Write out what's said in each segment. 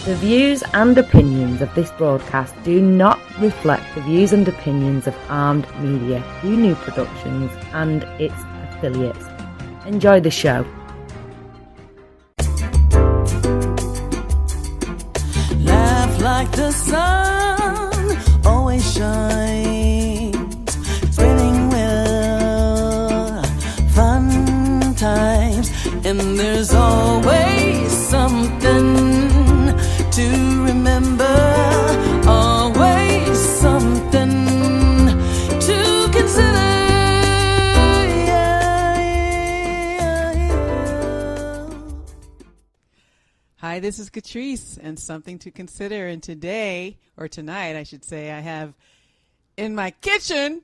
The views and opinions of this broadcast do not reflect the views and opinions of Armed Media, New Productions and its affiliates. Enjoy the show. Laugh like the sun always shines, brimming with fun times, and there's always something to remember, always something to consider. Hi, this is Katreese and something to consider. And today, or tonight, I should say, I have in my kitchen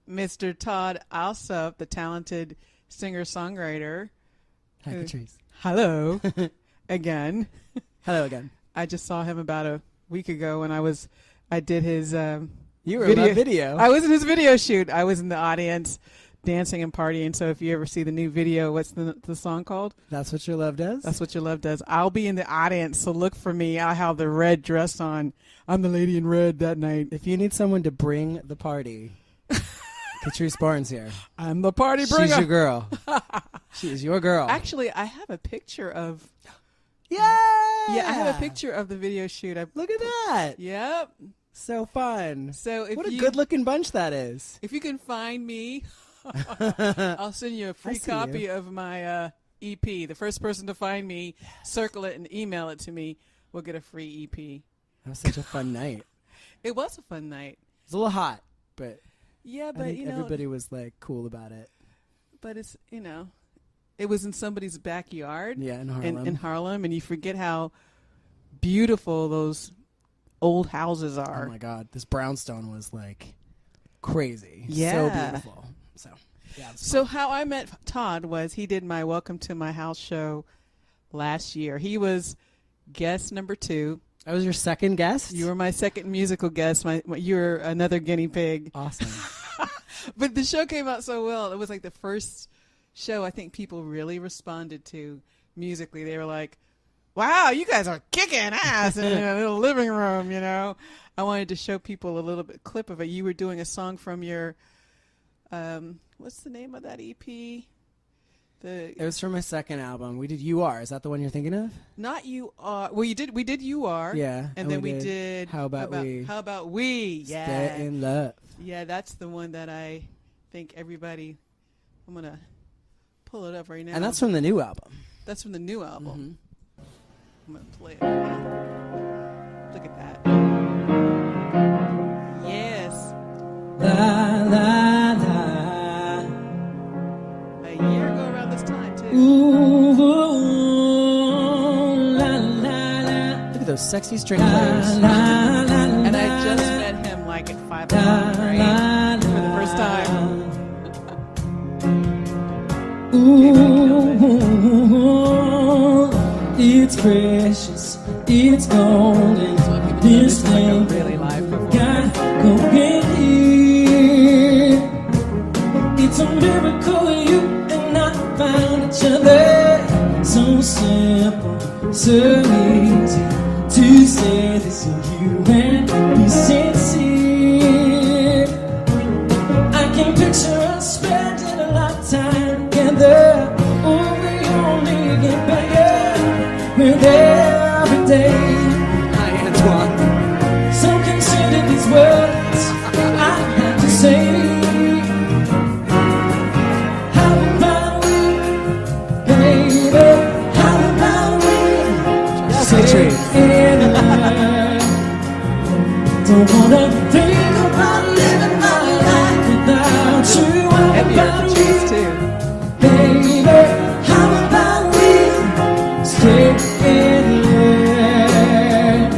Mr. Todd Alsup, the talented singer-songwriter. Hi, Katreese. Hello again. Hello again. I just saw him about a week ago when I did his You were in that video. I was in his video shoot. I was in the audience dancing and partying. So if you ever see the new video, what's the song called? That's What Your Love Does? That's What Your Love Does. I'll be in the audience, so look for me. I'll have the red dress on. I'm the lady in red that night. If you need someone to bring the party, Katreese Barnes here. I'm the party bringer. She's your girl. She is your girl. Actually, I have a picture of... Yeah, I have a picture of the video shoot. Look at that. Yep. So fun. So if what a good-looking bunch that is. If you can find me, I'll send you a free copy of my EP. The first person to find me, circle it and email it to me, will get a free EP. That was such a fun night. It was a fun night. It was a little hot, but yeah, I think everybody was like cool about it. But it's it was in somebody's backyard. Yeah, in Harlem. In Harlem, and you forget how beautiful those old houses are. Oh my God, this brownstone was like crazy. Yeah. So beautiful. So yeah. So how I met Todd was he did my Welcome to My House show last year. He was guest number 2. I was your second guest? You were my second musical guest. You were another guinea pig. Awesome. But the show came out so well. It was like the first show I think people really responded to musically. They were like, wow, you guys are kicking ass in a little living room, I wanted to show people a little bit clip of it. You were doing a song from your, what's the name of that EP? It was from my second album. We did You Are. Is that the one you're thinking of? Not You Are. Well, we did You Are. Yeah. And then we did How About We? How About We? Yeah. Stay in Love. Yeah, that's the one that I think everybody, I'm going to pull it up right now. And that's from the new album. That's from the new album. Mm-hmm. I'm going to play it. Look at that. Yes. La, la, la. A year ago around this time, too. Ooh, la, la, la. Look at those sexy string players. And I just met him like at 5 o'clock, right? For the first time. Ooh, it's precious, it's golden. This thing really live got go get it. It's a miracle you and I found each other. So simple, so easy to say this of you and be sincere. I can picture us spending a lifetime together. Oh, we only get better with every day. Hi, Antoine. So consider these words I have to say. How about we, baby? How about we stay in love? Don't wanna think about living my life without you. How about we, baby? How about we stay in love?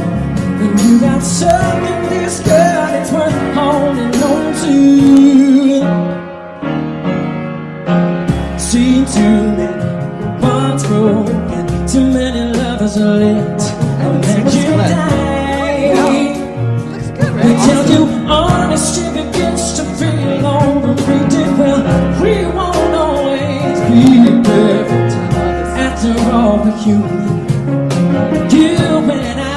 And you got something, this girl, it's worth holding on to. See too many bonds broken, too many lovers are lit, and let you die. Looks good, right? We tell you honest, if it gets to feel overrated, well, we won't always be perfect. After all, we're human. You and I.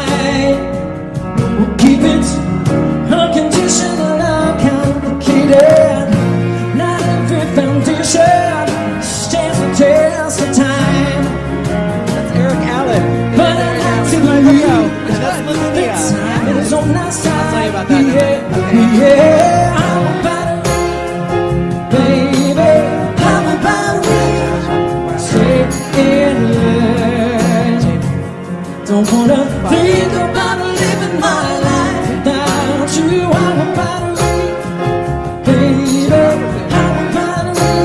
The time is on our side. I'll tell you about that. Yeah, I'm a battery, baby. I'm a battery. Stay in love. Don't wanna think about living my life without you. I'm a battery, baby. I'm a battery.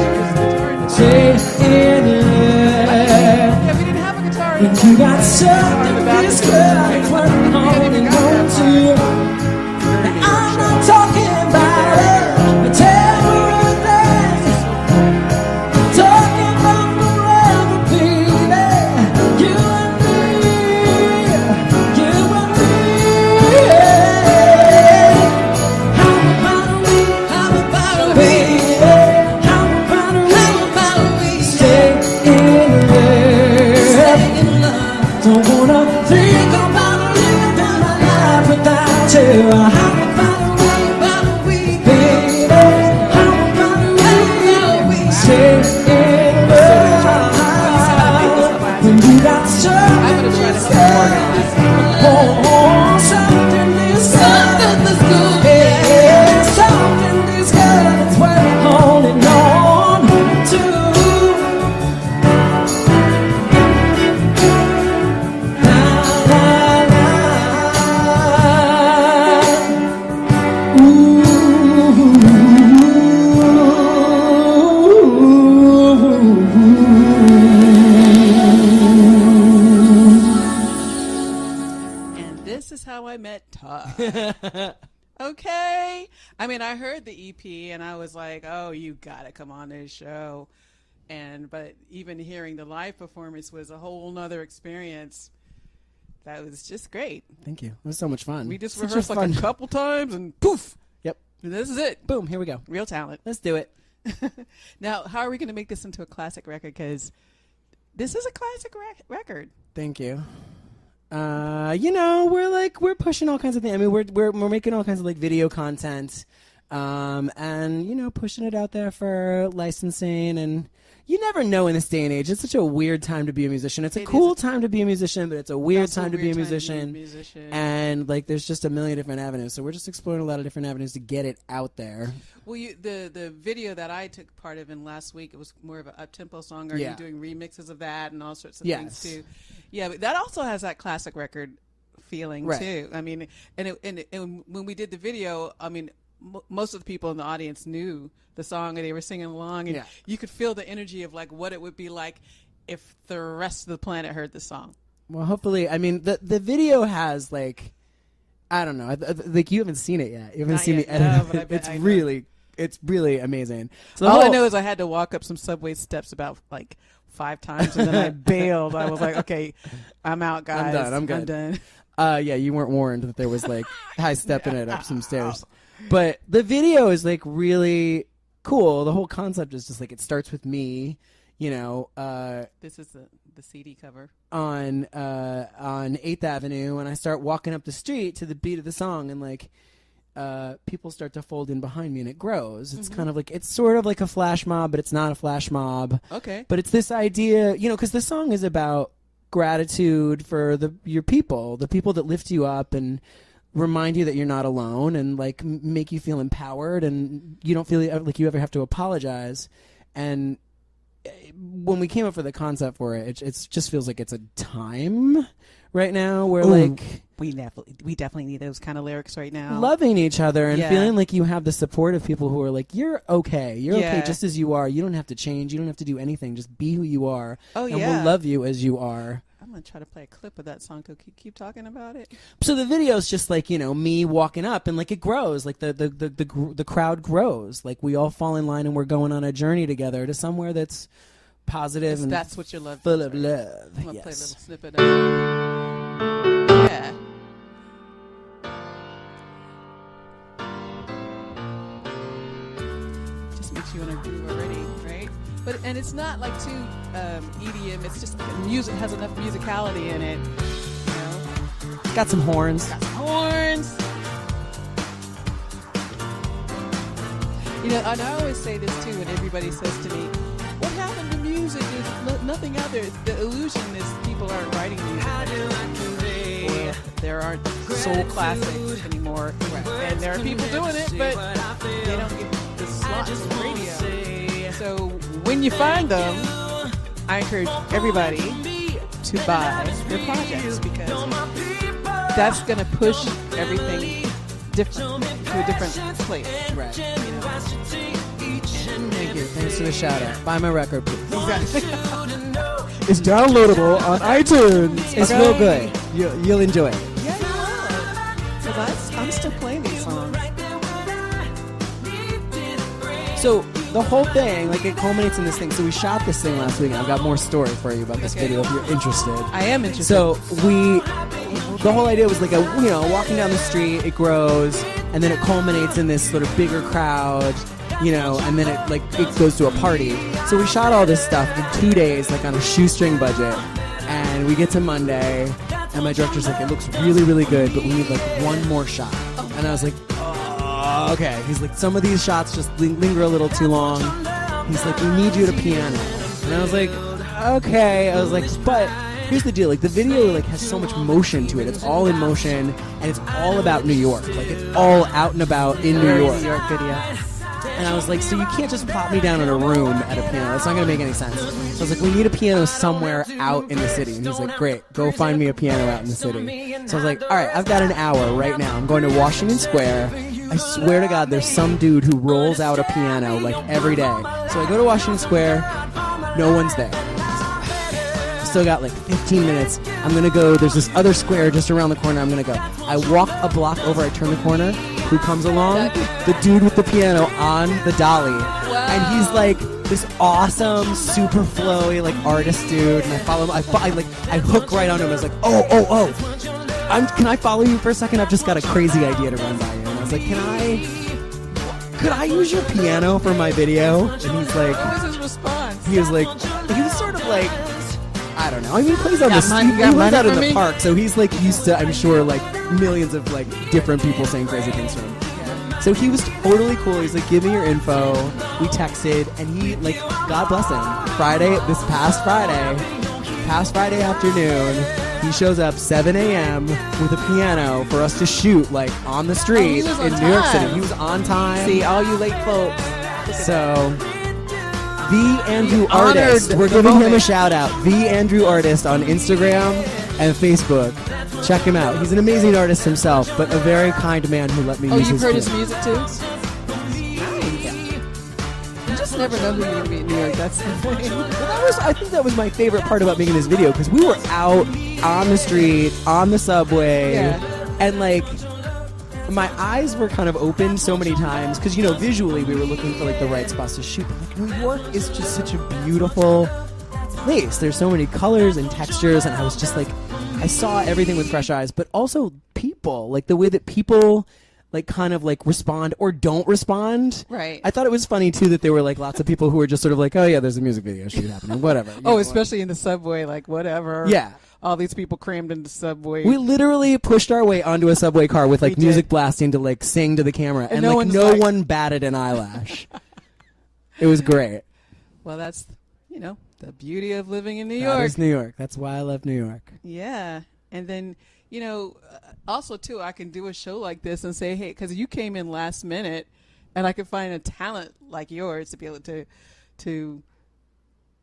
Stay in love. Yeah, we didn't have a guitar. And you got something this girl is working holding on to. I'm not talking about a terror thing. I'm talking about forever, baby. You and me, you and me. How about we? How about we? How about we? Stay in love. Don't wanna think about living my life without you. How about we, baby? How about we? Stay in love. When you got something, I'm gonna try to organize. something is good. Yeah, something is good. It's worth holding on to. And this is how I met Todd. Okay. I mean, I heard the EP and I was like, oh, you gotta come on this show. But even hearing the live performance was a whole nother experience. That was just great. Thank you. It was so much fun. We just Such rehearsed like fun- a couple times and poof. Yep. This is it. Boom. Here we go. Real talent. Let's do it. Now, how are we going to make this into a classic record? Because this is a classic record. Thank you. We're pushing all kinds of things. I mean, we're making all kinds of like video content, and pushing it out there for licensing. And you never know in this day and age. It's such a weird time to be a musician. It's a cool time to be a musician, but it's a weird time to be a musician. And like, there's just a million different avenues. So we're just exploring a lot of different avenues to get it out there. Well, the video that I took part of in last week, it was more of an up-tempo song. Are you doing remixes of that and all sorts of things too? Yeah, but that also has that classic record feeling too. I mean, and when we did the video, I mean, most of the people in the audience knew the song and they were singing along, and you could feel the energy of like what it would be like if the rest of the planet heard the song. Well, hopefully, I mean, the video has like, I don't know, like you haven't seen it yet. You haven't seen me edit it. It's really amazing. So all I know is I had to walk up some subway steps about like 5 times, and then I bailed. I was like, okay, I'm out, guys. I'm done. I'm done. Yeah, you weren't warned that there was like high stepping it up some stairs. But the video is like really cool. The whole concept is just like, it starts with me, this is the CD cover on 8th Avenue, and I start walking up the street to the beat of the song, and like people start to fold in behind me, and it grows. It's kind of like, it's sort of like a flash mob, but it's not a flash mob. Okay. But it's this idea, because the song is about gratitude for your people, the people that lift you up and remind you that you're not alone, and like make you feel empowered, and you don't feel like you ever have to apologize. And when we came up with the concept for it, it just feels like it's a time right now where like we definitely need those kind of lyrics right now. Loving each other and feeling like you have the support of people who are like, you're okay just as you are. You don't have to change. You don't have to do anything. Just be who you are. And we'll love you as you are. I'm gonna try to play a clip of that song to keep talking about it. So the video is just like, me walking up, and like it grows, like the crowd grows, like we all fall in line and we're going on a journey together to somewhere that's positive and that's what your love full of love. I'm gonna play a little snippet of it. Yeah. Just makes you want to groove already, right? And it's not like too EDM. It's just music has enough musicality in it. It's got some horns. And I always say this too when everybody says to me, what happened to music? There's nothing out there. The illusion is people aren't writing music. How do I convey? There aren't soul classics anymore. And there are people doing it, but they don't get the slots on the radio. So when you find them, I encourage everybody to buy their projects, because that's going to push everything different to a different place. Right. Thank you. Thanks for the shout out. Buy my record, please. Exactly. It's downloadable on iTunes. It's Okay. real good. You'll enjoy it. Yeah, you will. Because I'm still playing these songs. So the whole thing, like, it culminates in this thing. So we shot this thing last week, and I've got more story for you about this video if you're interested. I am interested. So the whole idea was like walking down the street, it grows, and then it culminates in this sort of bigger crowd, and then it goes to a party. So we shot all this stuff in 2 days, like on a shoestring budget, and we get to Monday, and my director's like, it looks really, really good, but we need like one more shot. And I was like, oh, okay. He's like, some of these shots just linger a little too long. He's like, we need you at a piano. And I was like, okay. I was like, but here's the deal. Like, the video has so much motion to it. It's all in motion, and it's all about New York. Like, it's all out and about in New York. New York video. And I was like, so you can't just plop me down in a room at a piano. That's not going to make any sense. So I was like, we need a piano somewhere out in the city. And he's like, great, go find me a piano out in the city. So I was like, all right, I've got an hour right now. I'm going to Washington Square. I swear to God, there's some dude who rolls out a piano like every day. So I go to Washington Square. No one's there. Still got like 15 minutes. I'm going to go. There's this other square just around the corner. I'm going to go. I walk a block over. I turn the corner. Who comes along? The dude with the piano on the dolly. Wow. And he's like this awesome, super flowy, like, artist dude. And I follow him. I hook right onto him. I was like, oh. Can I follow you for a second? I've just got a crazy idea to run by you. And I was like, could I use your piano for my video? And he's like, what was his response? he was sort of like, I don't know. I mean, he plays on Got the money- he got plays money out in for the me? park, so he's like used to, I'm sure, like millions of like different people saying crazy things to him. So he was totally cool. He's like, give me your info. We texted, and he, like, God bless him. This past Friday afternoon, he shows up 7 a.m. with a piano for us to shoot, like, on the street he was on in New York City. time. He was on time. See, all you late folks. So, The Andrew honored Artist. We're the giving him a moment. shout out. The Andrew Artist on Instagram and Facebook. Check him out. He's an amazing artist himself, but a very kind man who let me Oh, use you've his heard his piano. music too? Nice. You just never know who you're going to meet in New York. That's the thing. I think that was my favorite part about making this video, because we were out on the street, on the subway, Yeah. and like my eyes were kind of opened so many times because, visually we were looking for like the right spots to shoot. But like, New York is just such a beautiful place. There's so many colors and textures, and I was just like, I saw everything with fresh eyes, but also people, like the way that people like kind of like respond or don't respond. Right. I thought it was funny too that there were like lots of people who were just sort of like, oh yeah, there's a music video shoot happening, whatever. Oh, especially in the subway, like whatever. Yeah. All these people crammed in the subway. We literally pushed our way onto a subway car with like We music did. blasting to like sing to the camera, and no like one's no like- one batted an eyelash. It was great. Well, that's, the beauty of living in New That York. is New York. That's why I love New York. Yeah. And then, also, too, I can do a show like this and say, hey, because you came in last minute, and I could find a talent like yours to be able to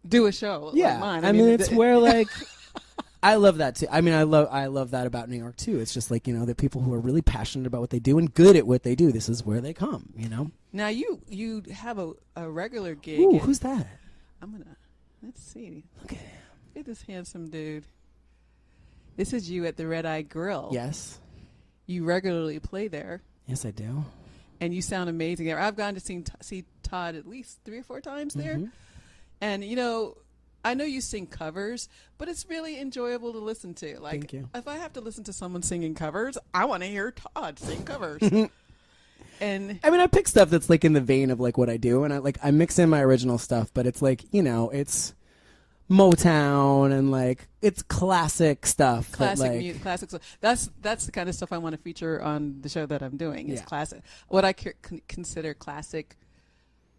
do a show Yeah, like mine. I mean it's where like I love that too. I mean, I love that about New York too. It's just like the people who are really passionate about what they do and good at what they do. This is where they come. Now, you have a regular gig. Ooh, in- who's that? let's see. Look at this handsome dude. This is you at the Red Eye Grill. Yes, You regularly play there, yes, I do. and you sound amazing there. I've gone to see Todd at least 3 or 4 times there. And, I know you sing covers, but it's really enjoyable to listen to. Like, Thank you. if I have to listen to someone singing covers, I want to hear Todd sing covers. And I mean, I pick stuff that's like in the vein of like what I do, and I mix in my original stuff, but it's like it's Motown and like it's classic stuff. classic like, music, classic stuff. That's the kind of stuff I want to feature on the show that I'm doing. Is Yeah. classic. What I consider classic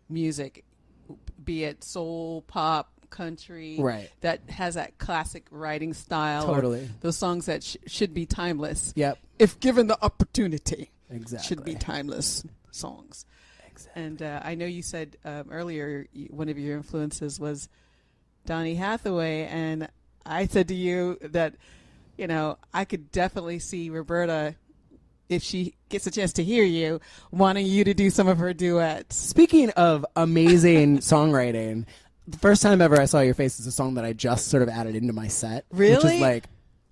music, be it soul, pop, country, Right. that has that classic writing style. Totally. Or those songs that should be timeless. Yep. If given the opportunity. Exactly. Should be timeless songs. Exactly. And I know you said earlier one of your influences was Donny Hathaway, and I said to you that, you know, I could definitely see Roberta, if she gets a chance to hear you, wanting you to do some of her duets. Speaking of amazing songwriting, the first time ever I saw your face is a song that I just sort of added into my set. Which Really? is like,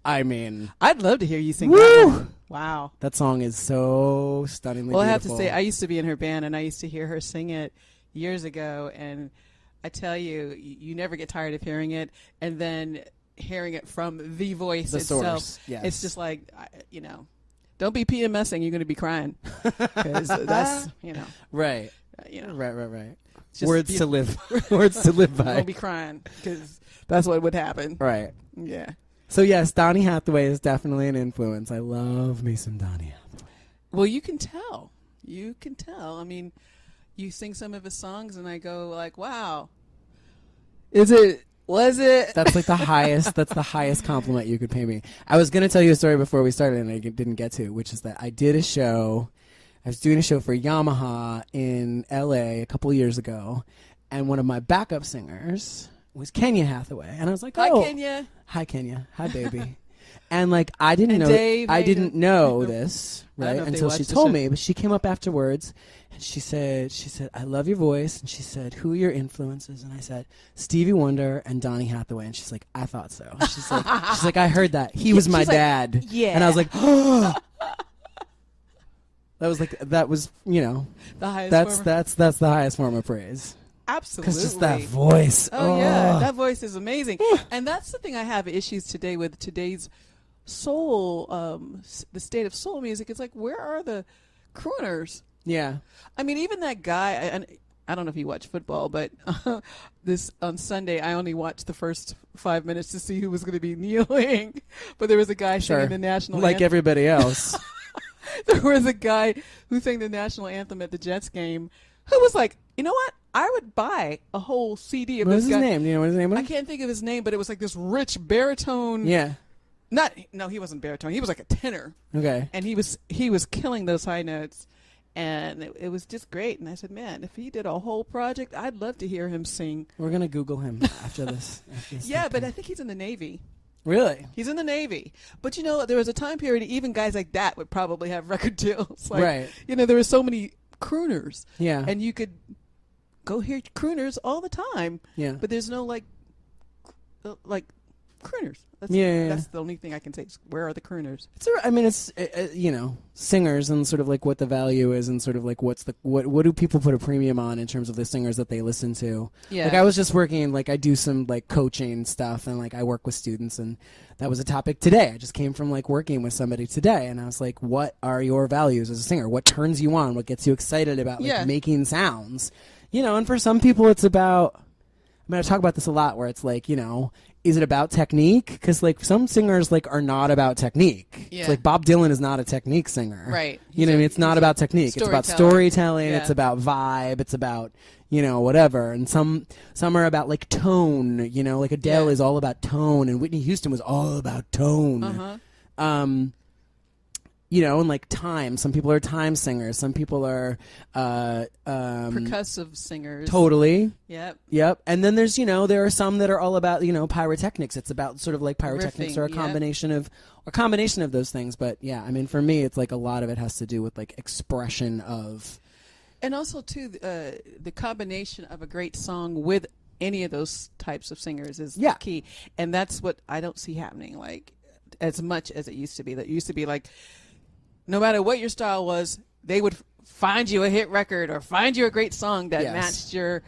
I mean, I'd love to hear you sing woo! that one. Wow. That song is so stunningly Well, I have beautiful. to say, I used to be in her band, and I used to hear her sing it years ago, and I tell you, you never get tired of hearing it, and then hearing it from the voice The itself. source, yes. It's just like, you know, don't be PMSing, you're going to be crying. Because that's, you know. Right. You know. Right. Just Words to live. Words to live by. Don't be crying, because that's what would happen. Right. Yeah. So yes, Donny Hathaway is definitely an influence. I love me some Donny Hathaway. Well, you can tell. You can tell. I mean, you sing some of his songs, and I go like, "Wow, was it?" That's like the highest. That's the highest compliment you could pay me. I was going to tell you a story before we started, and I didn't get to, which is that I did a show. I was doing a show for Yamaha in L.A. a couple years ago, and one of my backup singers was Kenya Hathaway, and I was like, Hi, "Oh, Kenya. Hi, Kenya. Hi, baby." And like I didn't And know Dave, I hey, didn't Dave. know this, I don't right? know if they Until she watch the told show. me, but she came up afterwards and she said, "I love your voice." And she said, "Who are your influences?" And I said, "Stevie Wonder and Donny Hathaway." And she's like, "I thought so." She's like, "I heard that. He was my She's like, dad." yeah. And I was like, "Oh." That was, you know, The highest that's form. the highest form of praise. Absolutely. Cuz just that voice. Oh yeah, that voice is amazing. And that's the thing I have issues today with today's soul, the state of soul music. It's like, where are the crooners? Yeah. I mean, even that guy, and I don't know if you watch football, but this on Sunday, I only watched the first 5 minutes to see who was going to be kneeling. But there was a guy Sure. singing the national Like anthem. everybody else. There was a guy who sang the national anthem at the Jets game who was like, you know what? I would buy a whole CD of What this was his guy. name? Do you know what his name was? I can't think of his name, but it was like this rich baritone. Yeah. No, he wasn't baritone. He was like a tenor. Okay. And he was killing those high notes. And it was just great. And I said, man, if he did a whole project, I'd love to hear him sing. We're going to Google him after this. Yeah, but I think he's in the Navy. Really? He's in the Navy. But, you know, there was a time period even guys like that would probably have record deals. Like, Right. You know, there were so many crooners. Yeah. And you could go hear crooners all the time. Yeah. But there's no, like crooners. That's, Yeah. That's the only thing I can say. Where are the crooners? It's you know, singers and sort of like what the value is and sort of like what do people put a premium on in terms of the singers that they listen to. Yeah. Like I was just working, like I do some like coaching stuff and like I work with students and that was a topic today. I just came from like working with somebody today and I was like, what are your values as a singer? What turns you on? What gets you excited about like making sounds? You know, and for some people it's about, I mean, I talk about this a lot where it's like, you know, is it about technique? Because like some singers like are not about technique. Yeah. It's like Bob Dylan is not a technique singer. Right. You know what I mean? It's not about technique. It's about storytelling. Yeah. It's about vibe. It's about, you know, whatever. And some are about like tone, you know, like Adele is all about tone and Whitney Houston was all about tone. Uh-huh. You know, and like time. Some people are time singers. Some people are Percussive singers. Totally. Yep. And then there's, you know, there are some that are all about, you know, pyrotechnics. It's about sort of like pyrotechnics Riffing, or a combination of those things. But yeah, I mean, for me, it's like a lot of it has to do with like expression of. And also too, the combination of a great song with any of those types of singers is the key. And that's what I don't see happening like as much as it used to be. That used to be like, no matter what your style was, they would find you a hit record or find you a great song that matched your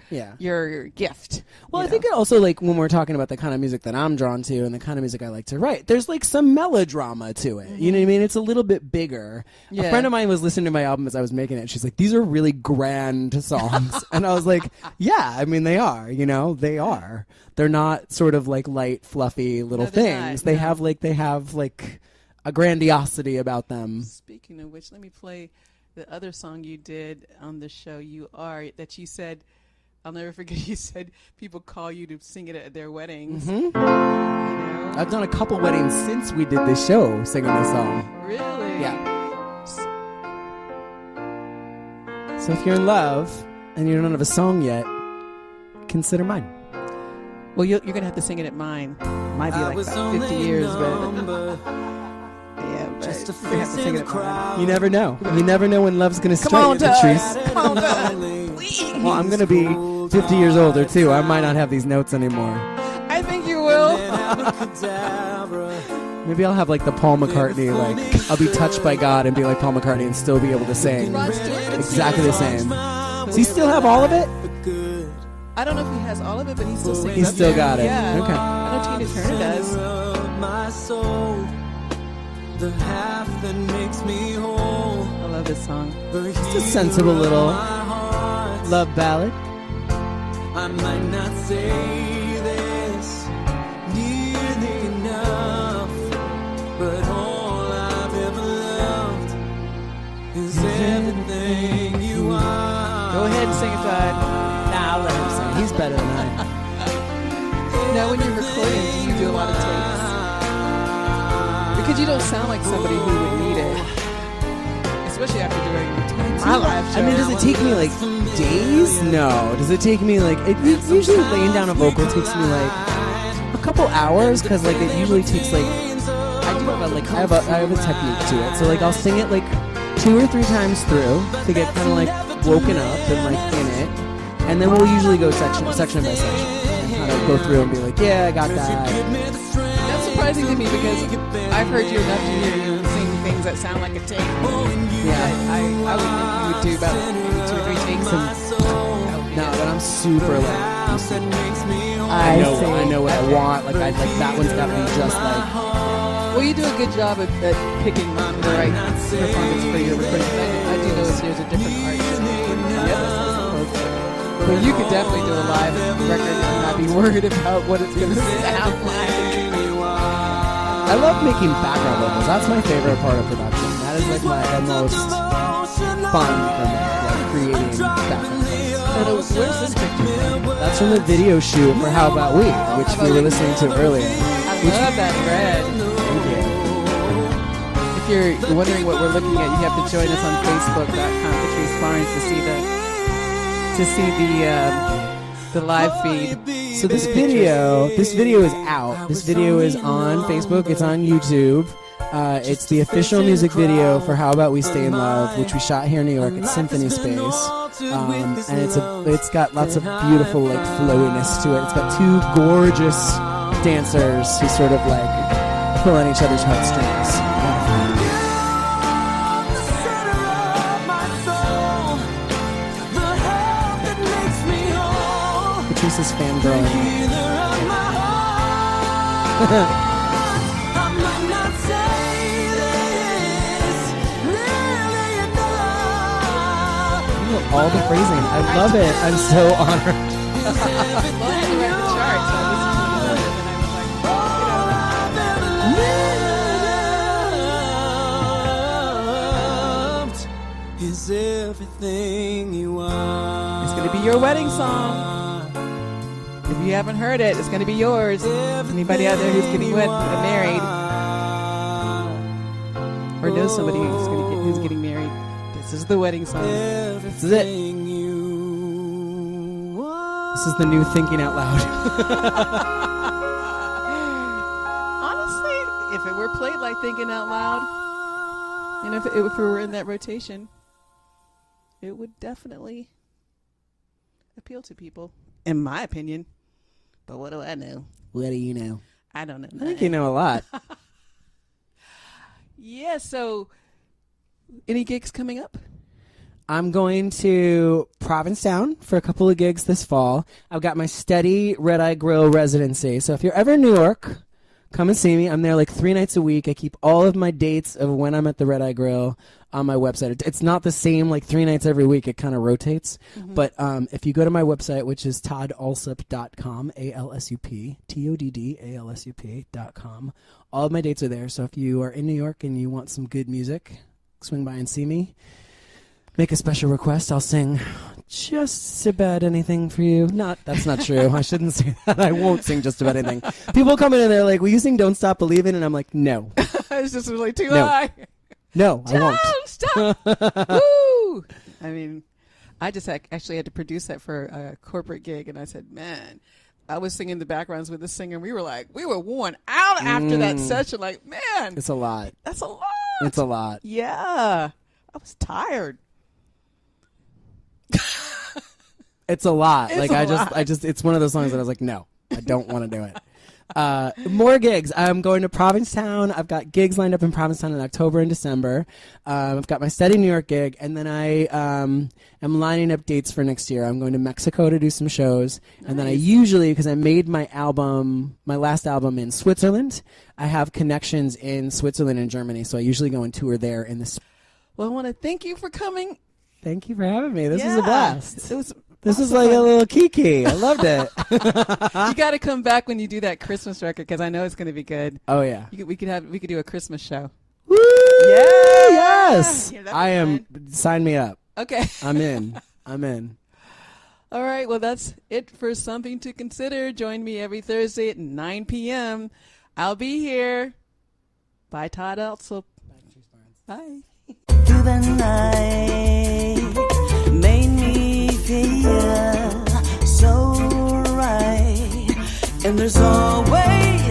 gift. Well, I think it also, like, when we're talking about the kind of music that I'm drawn to and the kind of music I like to write, there's, like, some melodrama to it. You know what I mean? It's a little bit bigger. Yeah. A friend of mine was listening to my album as I was making it. She's like, these are really grand songs. And I was like, yeah, I mean, they are. You know, they are. They're not sort of, like, light, fluffy little things. They have, like, a grandiosity about them. Speaking of which, let me play the other song you did on the show, You Are, that you said I'll never forget you said people call you to sing it at their weddings. Mm-hmm. You know? I've done a couple weddings since we did this show singing this song. Really? Yeah. So if you're in love and you don't have a song yet, consider mine. Well, you're going to have to sing it at mine. Might be like about 50 years, but yeah, but Just a you're going to have to sing it at mine. You never know. You never know when love's going to strike. Come on, Doug. Katreese. Come on, Doug. Please. Well, I'm going to be 50 years older, too. I might not have these notes anymore. I think you will. Maybe I'll have like the Paul McCartney, like I'll be touched by God and be like Paul McCartney and still be able to sing Rod Stewart. exactly the same. Does he still have all of it? I don't know if he has all of it, but he still sings. He's still got it. Yeah. Okay. I know Tina Turner does. My soul, the half that makes me whole. I love this song. It's a sensible little love ballad. I might not say this nearly enough, but all I've ever loved is everything you are. Go ahead and sing it, Todd. Nah, I'll let him sing. He's better than I. Now, when you're recording, do you do a lot of takes? Because you don't sound like somebody who would need it, especially after doing my live show. I mean, does it take me like days? No. Does it take me like usually laying down a vocal takes me like a couple hours because like it usually takes like I have a technique to it. So like I'll sing it like 2 or 3 times through to get kind of like woken up and like in it, and then we'll usually go section by section and kind of go through and be like, yeah, I got that. That's surprising to me because I've heard you enough to hear you sing things that sound like a take. Yeah. I would think you would do about maybe 2 or 3 takes. No, but I'm super like I know what I want. Like that one's got to be just like. Well, you do a good job at picking the right performance for your recording. I do notice there's a different art to recording from this, I suppose. But you could definitely do a live record and not be worried about what it's going to sound like. I love making background vocals. That's my favorite part of production. That is like the most fun for me, like creating background vocals. So where's this picture from? That's from the video shoot for How About We, which we were listening to earlier. I love that red. Thank you. If you're wondering what we're looking at, you have to join us on Facebook.com, Katreese Barnes, to see the live feed. So this video is out. This video is on Facebook. It's on YouTube. It's the official music video for How About We Stay in Love, which we shot here in New York at Symphony Space. And it's got lots of beautiful like flowiness to it. It's got 2 gorgeous dancers who sort of like pull on each other's heartstrings. Katreese is fangirling. All the phrasing. I love it. I'm so honored. Well, I had to write the charts. I listened to it and I was like, Is everything you are. it's going to be your wedding song. If you haven't heard it, it's going to be yours. Anybody out there who's getting married or knows somebody who's getting married, this is the wedding song. This is it. This is the new thinking out loud. Honestly, if it were played like Thinking Out Loud, and if it were in that rotation, it would definitely appeal to people, in my opinion. But what do I know? What do you know? I don't know. I think you know a lot. Yeah, so any gigs coming up? I'm going to Provincetown for a couple of gigs this fall. I've got my steady Red Eye Grill residency. So if you're ever in New York, come and see me. I'm there like 3 nights a week. I keep all of my dates of when I'm at the Red Eye Grill on my website. It's not the same like 3 nights every week. It kind of rotates. Mm-hmm. But if you go to my website, which is toddalsup.com, ALSUP, TODDALSUP.com, all of my dates are there. So if you are in New York and you want some good music, swing by and see me. Make a special request. I'll sing just about anything for you. That's not true. I shouldn't say that. I won't sing just about anything. People come in and they're like, will you sing Don't Stop Believing? And I'm like, no. It's just really too No. high. No, I won't. Don't stop. Woo! I mean, I just actually had to produce that for a corporate gig, and I said, man, I was singing the backgrounds with the singer, and we were worn out after that session. Like, man, It's a lot. that's a lot. It's a lot. Yeah. I was tired. It's a lot. It's like a I lot. just it's one of those songs that I was like, no, I don't want to do it. More gigs. I'm going to Provincetown. I've got gigs lined up in Provincetown in October and December. I've got my steady New York gig, and then I am lining up dates for next year. I'm going to Mexico to do some shows, and then I usually, because I made my last album in Switzerland, I have connections in Switzerland and Germany, so I usually go and tour there in the. Well, I want to thank you for coming. Thank you for having me. This was Yeah. a blast. It was. This is awesome like fun. a little kiki. I loved it. You got to come back when you do that Christmas record because I know it's going to be good. Oh yeah. We could do a Christmas show. Woo! Yeah! Yes. Yeah, that'd be I am. Sign me up. Okay. I'm in. I'm in. All right. Well, that's it for Something to Consider. Join me every Thursday at 9 p.m. I'll be here. Bye, Todd Alsup. Bye. Through the night made me feel so right, and there's always